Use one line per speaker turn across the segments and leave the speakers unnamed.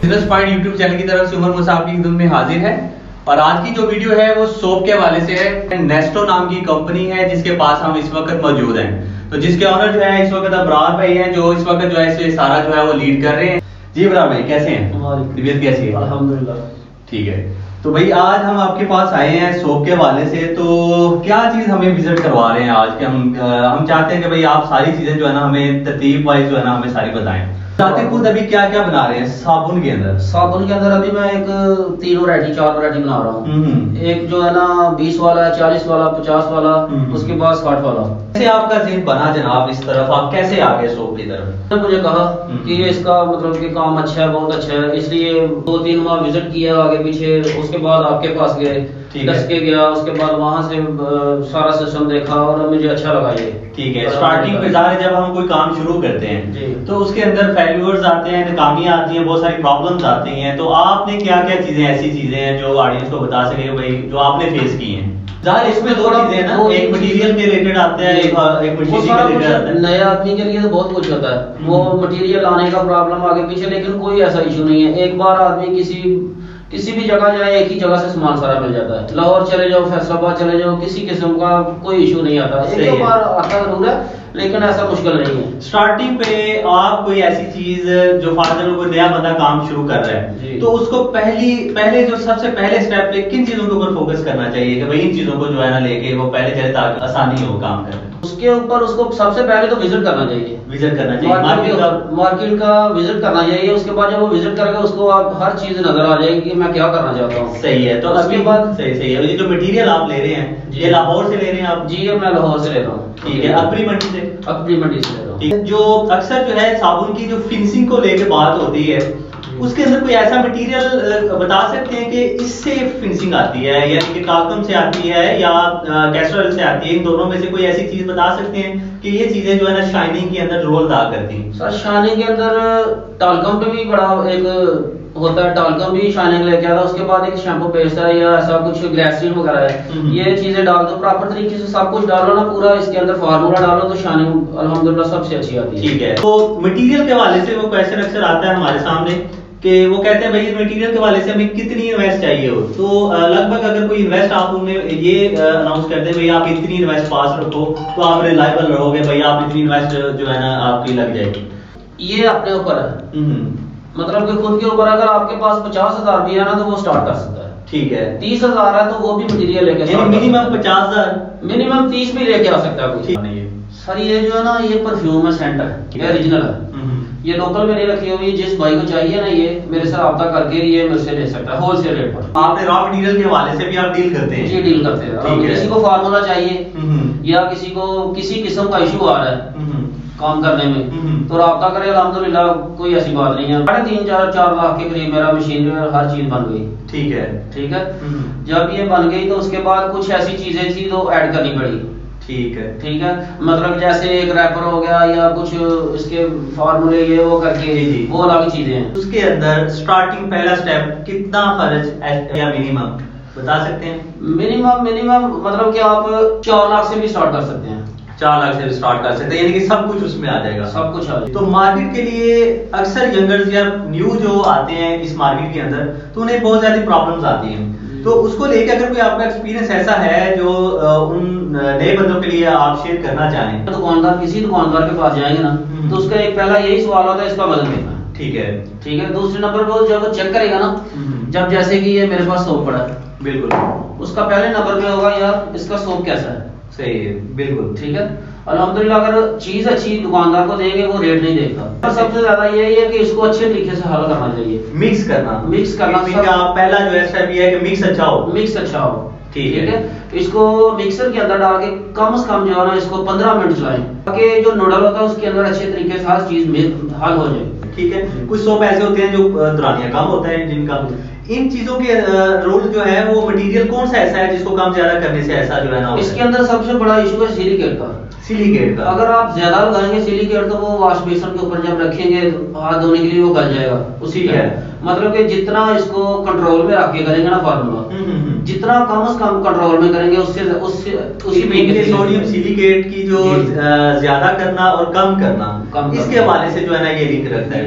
Business point YouTube channel की तरफ से उमर मुसा आपकी खिदमत में हाजिर है। और आज की जो वीडियो है वो सोप के हवाले से है। नेस्टो नाम की कंपनी है जिसके पास हम इस वक्त मौजूद हैं। तो जिसके ऑनर जो है इस वक्त अबरार भाई हैं, जो इस वक्त जो है इसे सारा जो है वो लीड कर रहे हैं। जी अबरार भाई कैसे हैं? तबीयत कैसी है?
अल्हम्दुलिल्लाह
ठीक है। तो भाई आज हम आपके पास आए हैं सोप के हवाले से। तो क्या चीज हमें विजिट करवा रहे हैं आज के? हम चाहते हैं कि भाई आप सारी चीजें जो है ना हमें तरतीब वाइज जो है ना हमें सारी बताएं। चाहते खुद अभी क्या क्या बना रहे हैं साबुन के अंदर?
साबुन के अंदर अभी मैं एक 4 वैरायटी बना रहा हूँ। एक जो है ना 20 वाला, 40 वाला, 50 वाला, उसके बाद 60 वाला।
कैसे आपका ज़हन बना जनाब इस तरफ? आप कैसे आ गए सोप की तरफ?
मुझे कहा कि इसका मतलब कि काम अच्छा है, बहुत अच्छा है, इसलिए 2-3 वहाँ विजिट किया आगे पीछे। उसके बाद आपके पास गए, के गया, उसके बाद वहाँ से सारा सिस्टम देखा और मुझे अच्छा लगा ये।
ठीक है। स्टार्टिंग पे जब हम कोई काम शुरू करते हैं तो उसके अंदर फेल्यूर्स आते हैं, नाकामियां आती हैं, बहुत सारी प्रॉब्लम्स आती हैं। तो आपने क्या क्या चीजें ऐसी चीजें हैं जो ऑडियंस को बता सके भाई जो आपने फेस की हैं? ज़ाहिर इसमें दो चीजें हैं ना, एक मटेरियल के रिलेटेड आते हैं, एक मशीनरी के रिलेटेड आते हैं।
नए आदमी के लिए तो बहुत कुछ होता है, वो मटेरियल लाने का प्रॉब्लम आगे पीछे, लेकिन कोई ऐसा इशू नहीं है। एक बार आदमी किसी भी जगह जाए, एक ही जगह से सामान सारा मिल जाता है। लाहौर चले जाओ, फैसलाबाद चले जाओ, किसी किस्म का कोई इशू नहीं आता। एक बार आता जरूर है लेकिन ऐसा मुश्किल नहीं है।
स्टार्टिंग पे आप कोई ऐसी चीज जो फादर कोई नया बंदा काम शुरू कर रहा है तो उसको पहले जो सबसे पहले स्टेप पे किन चीजों के ऊपर फोकस करना चाहिए कि भाई इन चीजों को जो है ना लेके वो पहले चले ताकि आसानी हो काम करने?
उसके ऊपर उसको सबसे पहले तो विजिट करना चाहिए। मार्केट का विजिट करना चाहिए। उसके बाद जब वो विजिट करेगा उसको आप हर चीज नजर आ जाएगी कि मैं क्या करना चाहता हूँ।
सही है। तो उसके बाद सही है। ये जो मटेरियल आप ले रहे हैं ये लाहौर से ले रहे हैं आप?
जी मैं लाहौर से ले रहा हूँ।
ठीक है। अपनी मंडी से?
अपनी मंडी से ले रहा हूँ।
जो अक्सर जो है साबुन की जो फिनिशिंग को लेकर बात होती है उसके अंदर कोई ऐसा मटेरियल बता सकते हैं कि इससे फिनिशिंग आती है, यानी कि टाल्कम से आती है या कैस्टर ऑयल से आती है? इन दोनों में से कोई ऐसी चीज बता सकते हैं कि ये चीजें जो है ना शाइनिंग के अंदर रोल अदा करती हैं?
सर शाइनिंग के अंदर टाल्कम पे भी बड़ा एक होता है, टाल्कम भी शाइनिंग लेके आता है। उसके बाद एक शैम्पू पेस्ट है या ऐसा कुछ ग्लिसरीन वगैरह है, ये चीजें डाल दो प्रॉपर तरीके से, सब कुछ डालो ना पूरा इसके अंदर फार्मूला डालो तो शाइनिंग अल्हम्दुलिल्लाह सबसे अच्छी आती है।
ठीक है। तो मटेरियल के हवाले से वो क्वेश्चन अक्सर आता है हमारे सामने कि वो कहते हैं भाई इस मटेरियल के हवाले से हमें कितनी इन्वेस्ट चाहिए हो? तो लगभग अगर कोई इन्वेस्ट आप उन्हें ये अनाउंस कर दे भाई आप इतनी इन्वेस्ट पास रखो तो आप रिलायबल रहोगे, भाई आप इतनी इन्वेस्ट जो है ना आपकी लग जाएगी।
ये अपने ऊपर है, मतलब कि खुद के ऊपर। अगर आपके पास 50,000 भी है ना तो वो स्टार्ट कर सकता है। ठीक है। 30,000 है तो वो भी मटेरियल लेके
मिनिमम 50,000
मिनिमम 30 भी लेके आ सकता है कुछ। सर ये जो है ना ये परफ्यूम है, सेंट है, ओरिजिनल है, ये लोकल में नहीं रखी हुई। जिस भाई को चाहिए ना ये मेरे से रब्ता करके ये मेरे से ले सकता है होलसेल रेट पर।
आपने रॉ मटेरियल के हवाले से भी आप डील करते हैं?
जी डील करते हैं। किसी को फार्मूला चाहिए या किसी को किसी किस्म का इशू आ रहा है काम करने में तो राब्ता करे, अल्हम्दुलिल्लाह कोई ऐसी बात नहीं है। 3.5-4 लाख के करीब मेरा मशीन हर चीज बन गई।
ठीक है।
ठीक है। जब ये बन गई तो उसके बाद कुछ ऐसी चीजें थी तो ऐड करनी पड़ी।
ठीक है।
ठीक है। मतलब जैसे एक रैपर हो गया या कुछ इसके फार्मूले ये वो करके वो अलग चीजें हैं।
उसके अंदर स्टार्टिंग पहला स्टेप कितना खर्च या मिनिमम बता सकते हैं?
मिनिमम मतलब कि आप 4 लाख से भी स्टार्ट कर सकते हैं।
4 लाख से स्टार्ट कर सकते हैं, यानी कि सब कुछ उसमें आ जाएगा?
सब कुछ आ जाएगा।
तो मार्केट के लिए अक्सर यंगर्स या न्यू जो आते हैं इस मार्केट के अंदर तो उन्हें बहुत ज्यादा प्रॉब्लम्स आती हैं। तो उसको लेकर अगर कोई आपका एक्सपीरियंस ऐसा है जो उन नए बंदों के लिए आप शेयर करना चाहें?
दुकानदार किसी दुकानदार के पास जाएंगे ना तो उसका एक पहला यही सवाल होता है इसका वजन कितना है।
ठीक है।
ठीक है। दूसरे नंबर पर जब चेक करेगा ना, जब जैसे कि ये मेरे पास सोप पड़ा है,
बिल्कुल
उसका पहले नंबर पे होगा यार इसका सोप कैसा है।
सही है। बिल्कुल।
ठीक है। अल्हम्दुलिल्लाह अगर चीज अच्छी दुकानदार को देंगे वो रेट नहीं देखता। पर सबसे ज्यादा यही है कि इसको अच्छे तरीके से हल करना चाहिए।
मिक्स करना पहला जो है स्टेप ये है कि मिक्स अच्छा हो। ठीक है।
इसको मिक्सर के अंदर डाल के कम से कम जो है ना इसको 15 मिनट चलाएं ताकि जो नूडल होता है उसके अंदर अच्छे तरीके से हर चीज हल हो जाए।
ठीक है। कुछ सोप ऐसे होते हैं जो दुरानिया कम होता है जिनका इन चीजों के रोल जो है वो मटेरियल कौन सा ऐसा है जिसको कम ज्यादा करने से ऐसा जो है ना?
इसके अंदर सबसे बड़ा इशू है सिलिकेट का। अगर आप ज्यादा लगाएंगे सिलिकेट तो वो वॉश बेसिन के ऊपर जब रखेंगे हाथ धोने के लिए वो गल जाएगा उसी का। मतलब कि जितना इसको कंट्रोल में रख के करेंगे ना फार्मूला, जितना कम से कम कंट्रोल में करेंगे उससे
सोडियम सिलिकेट की जो ज्यादा करना और कम करना इसके हवाले से जो है ना ये लिंक रखता है।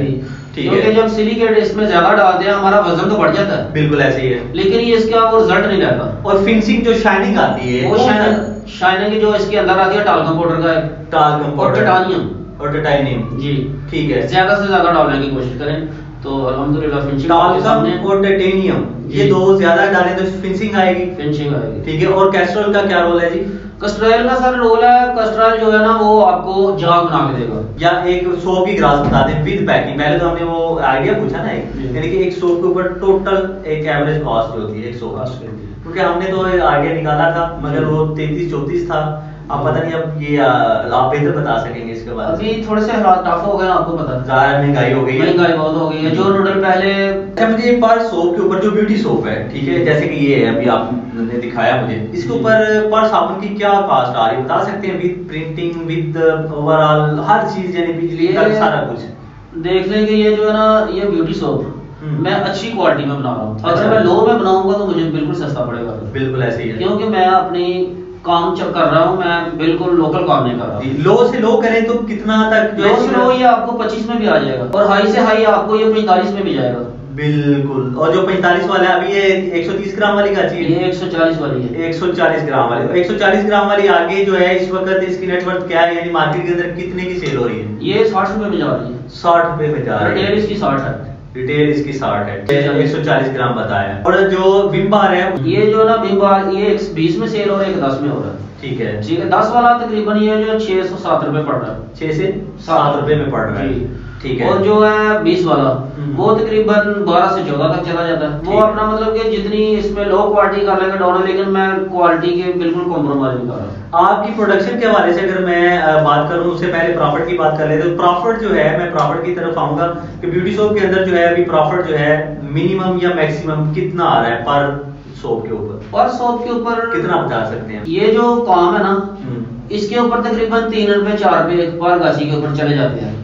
क्योंकि जब सिलिकेट इसमें ज्यादा डालते हैं हमारा वजन तो बढ़ जाता है,
बिल्कुल ऐसे ही है,
लेकिन ये इसका वो रिजल्ट नहीं रहता।
और फिनिशिंग जो शाइनिंग आती है,
वो शाइनिंग जो इसके अंदर आती है टाल्कम पाउडर का,
टाल्कम पाउडर
और टाइटेनियम
जी, ठीक है,
ज्यादा से ज्यादा डालने की कोशिश करें तो अल्हम्दुलिल्लाह फिनिशिंग।
टाल्कम और टाइटेनियम ये दो ज्यादा डालें तो फिनिशिंग आएगी, ठीक है। और कैस्ट्रॉल का क्या रोल है जी?
कैस्ट्रॉल का सर रोल है, कैस्ट्रॉल जो है ना वो आपको जाग बना के देगा।
या एक सोप की ग्रास बता दें विद पैकिंग, पहले तो हमने वो आइडिया पूछा ना, यानी कि एक सोप के ऊपर टोटल एक एवरेज कॉस्ट जो होती है एक सोप की, क्योंकि हमने तो आइडिया निकाला था मगर वो 33-34 था, अब पता नहीं अब ये आप बेहतर बता सकेंगे इसके बाद।
अभी थोड़े से हालात टफ हो गए ना, आपको पता है
ज़्यादा महंगाई हो गई है,
महंगाई बहुत हो गई है। जो नूडल पहले
अच्छा मुझे एक बार सोप के ऊपर जो ब्यूटी सोप है, ठीक है, जैसे कि ये है अभी आपने दिखाया मुझे, इसके ऊपर पर साबुन की क्या कॉस्ट आ रही है बता सकते हैं? विद प्रिंटिंग विद ओवरऑल हर चीज, यानी बिजली का सारा कुछ
देख लें कि ये जो है ना ये ब्यूटी सोप मैं अच्छी क्वालिटी में बना रहा हूँ। अगर मैं लो में बनाऊंगा तो मुझे बिल्कुल सस्ता पड़ेगा,
बिल्कुल ऐसे ही है,
क्योंकि मैं अपनी काम कर रहा हूँ, मैं बिल्कुल लोकल काम नहीं कर रहा हूँ।
लो से लो करें तो कितना तक?
लो से लो ये आपको 25 में भी आ जाएगा, और हाई से हाई आपको ये 45 में भी जाएगा।
बिल्कुल, और जो 45 वाला है अभी ये 130 ग्राम वाली का चाहिए,
ये 140 वाली है,
140 ग्राम वाली, 140 ग्राम वाली आगे जो है इस वक्त इसकी नेटवर्थ क्या है, यानी मार्केट के अंदर कितने की सेल हो रही है?
ये 60 रुपए में जा रही है,
60 रुपए में जा रही है,
रिटेल इसकी 60 है,
रिटेल इसकी 60 है, 140 ग्राम बताया। और जो विम बार है
ये जो ना विम बार ये 20 में सेल हो रहा है, 10 में हो रहा है,
ठीक है,
10 वाला तकरीबन ये जो 607 रुपए पड़ रहा है,
6 से 7 रुपए में पड़ रहा है, ठीक है।
और जो है 20 वाला वो तकरीबन 12 से 14 तक चला जाता है। वो अपना मतलब कि जितनी इसमें लो क्वालिटी का लेकर डाउन है, लेकिन मैं क्वालिटी के बिल्कुल कॉम्प्रोमाइज नहीं कर रहा।
आपकी प्रोडक्शन के हवाले से अगर मैं बात करूं, उससे पहले प्रॉफिट की बात कर लेते हैं। प्रॉफिट जो है, मैं प्रॉफिट की तरफ आऊंगा कि ब्यूटी सोप के अंदर जो है अभी प्रॉफिट जो है मिनिमम या मैक्सिमम कितना आ रहा है पर सोप के ऊपर?
पर सोप के ऊपर
कितना बता सकते हैं?
ये जो काम है ना इसके ऊपर तकरीबन 3 रुपए 4 रुपए पर गाछी के ऊपर चले जाते हैं,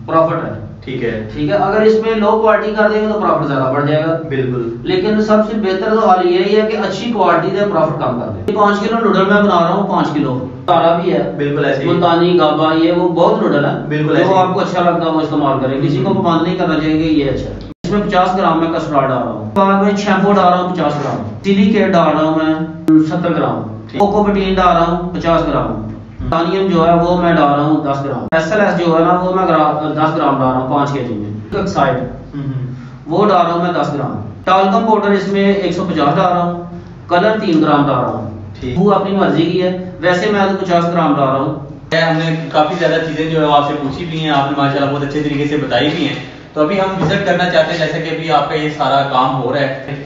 प्रॉफिट है,
ठीक है,
ठीक है। अगर इसमें लो क्वालिटी कर देंगे तो प्रॉफिट ज्यादा बढ़ जाएगा,
बिल्कुल।
लेकिन सबसे बेहतर तो हाल यही है कि अच्छी क्वालिटी दे प्रॉफिट कम कर दे। 5 किलो नूडल मैं बना रहा हूँ, 5 किलो तारा भी है, बिल्कुल ऐसे मुल्तानी गाबा, ये वो बहुत नूडल है, बिल्कुल जो आपको अच्छा लगता है वो इस्तेमाल करें, किसी को बंद नहीं करना चाहिए ये अच्छा है। इसमें 50 ग्राम में कस्टर्ड डाल रहा हूँ, बाद में शैम्पू डाल रहा हूँ 50 ग्राम, सिलिकेट डाल रहा हूँ मैं 70 ग्राम, कोकोबटीन डाल रहा हूँ 50 ग्राम, टानियम जो है वो मैं डाल रहा हूँ 10 ग्राम, SLS जो है ना वो मैं 10 ग्राम डाल रहा हूँ 5 kg में, साइड वो डाल रहा हूँ मैं 10 ग्राम, टाल्कम पाउडर इसमें 150 डाल रहा हूँ, कलर 3 ग्राम डाल रहा हूँ, वो अपनी मर्जी की है, वैसे मैं तो 50 ग्राम डाल रहा हूँ।
हमने काफी ज्यादा चीजें जो है आपसे पूछी भी हैं, आपने माशाल्लाह बहुत अच्छे तरीके से बताई भी हैं, तो अभी हम विजिट करना चाहते हैं, जैसे कि अभी आपका ये सारा काम हो रहा है।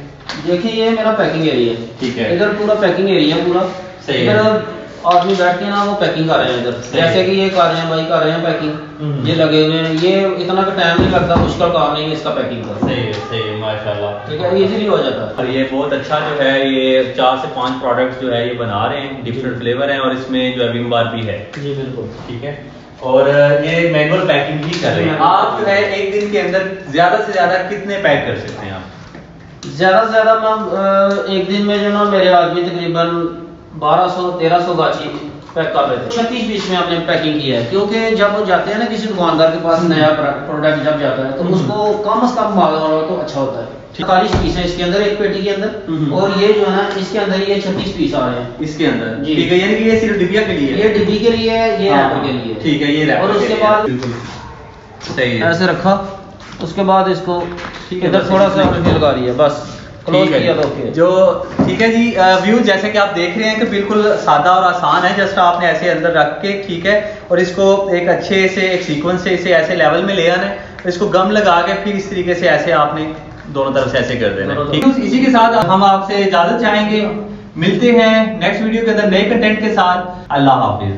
देखिए ये मेरा पैकिंग एरिया है,
ठीक है,
इधर पूरा पैकिंग एरिया पूरा
सही है।
आदमी बैठ के ना वो पैकिंग कर रहे हैं इधर, जैसे कि ये कर रहे हैं भाई, कर रहे हैं पैकिंग, ये लगे हुए हैं, ये इतना का टाइम नहीं लगता, मुश्किल काम नहीं है इसका पैकिंग का, सही है माशाल्लाह, ठीक है, इजीली हो जाता है। और ये बहुत अच्छा जो है ये 4 से 5 प्रोडक्ट्स जो है ये बना रहे हैं, डिफरेंट फ्लेवर हैं, और इसमें जो है विम बार भी है, जी बिल्कुल, ठीक है।
और ये मैनुअल पैकिंग भी कर रहे हैं आप, जो है एक दिन के अंदर ज्यादा से ज्यादा कितने पैक कर सकते हैं आप?
ज्यादा से ज्यादा मैं एक दिन में जो ना मेरे आदमी तकरीबन 1200-1300 गाची पैक कर रहे थे। 36 पीस में आपने पैकिंग किया है, क्योंकि जब जाते हैं ना किसी दुकानदार के पास नया प्रोडक्ट जब जाता है तो उसको कम से कम माल हो तो अच्छा होता है। 40 पीस है इसके अंदर, एक पेटी के अंदर, और ये जो है ना इसके अंदर ये 36 पीस आ रहे हैं इसके अंदर, ठीक है, यानी कि ये सिर्फ डिब्बिया के लिए, ये डिब्बी के लिए है, ये रैपर के लिए, ठीक है, ये रैपर, और उसके बाद बिल्कुल सही है ऐसे रखा, उसके बाद इसको इधर थोड़ा सा लगा रही है, बस क्लोज किया तो जो, ठीक है जी। व्यू जैसे कि आप देख रहे हैं कि बिल्कुल सादा और आसान है, जस्ट आपने ऐसे अंदर रख के, ठीक है, और इसको एक अच्छे से एक सीक्वेंस से इसे ऐसे लेवल में ले आना है, इसको गम लगा के फिर इस तरीके से ऐसे आपने दोनों तरफ से ऐसे कर देना है, ठीक है। इसी के साथ हम आपसे इजाजत चाहेंगे, मिलते हैं नेक्स्ट वीडियो के अंदर नए कंटेंट के साथ। अल्लाह हाफिज।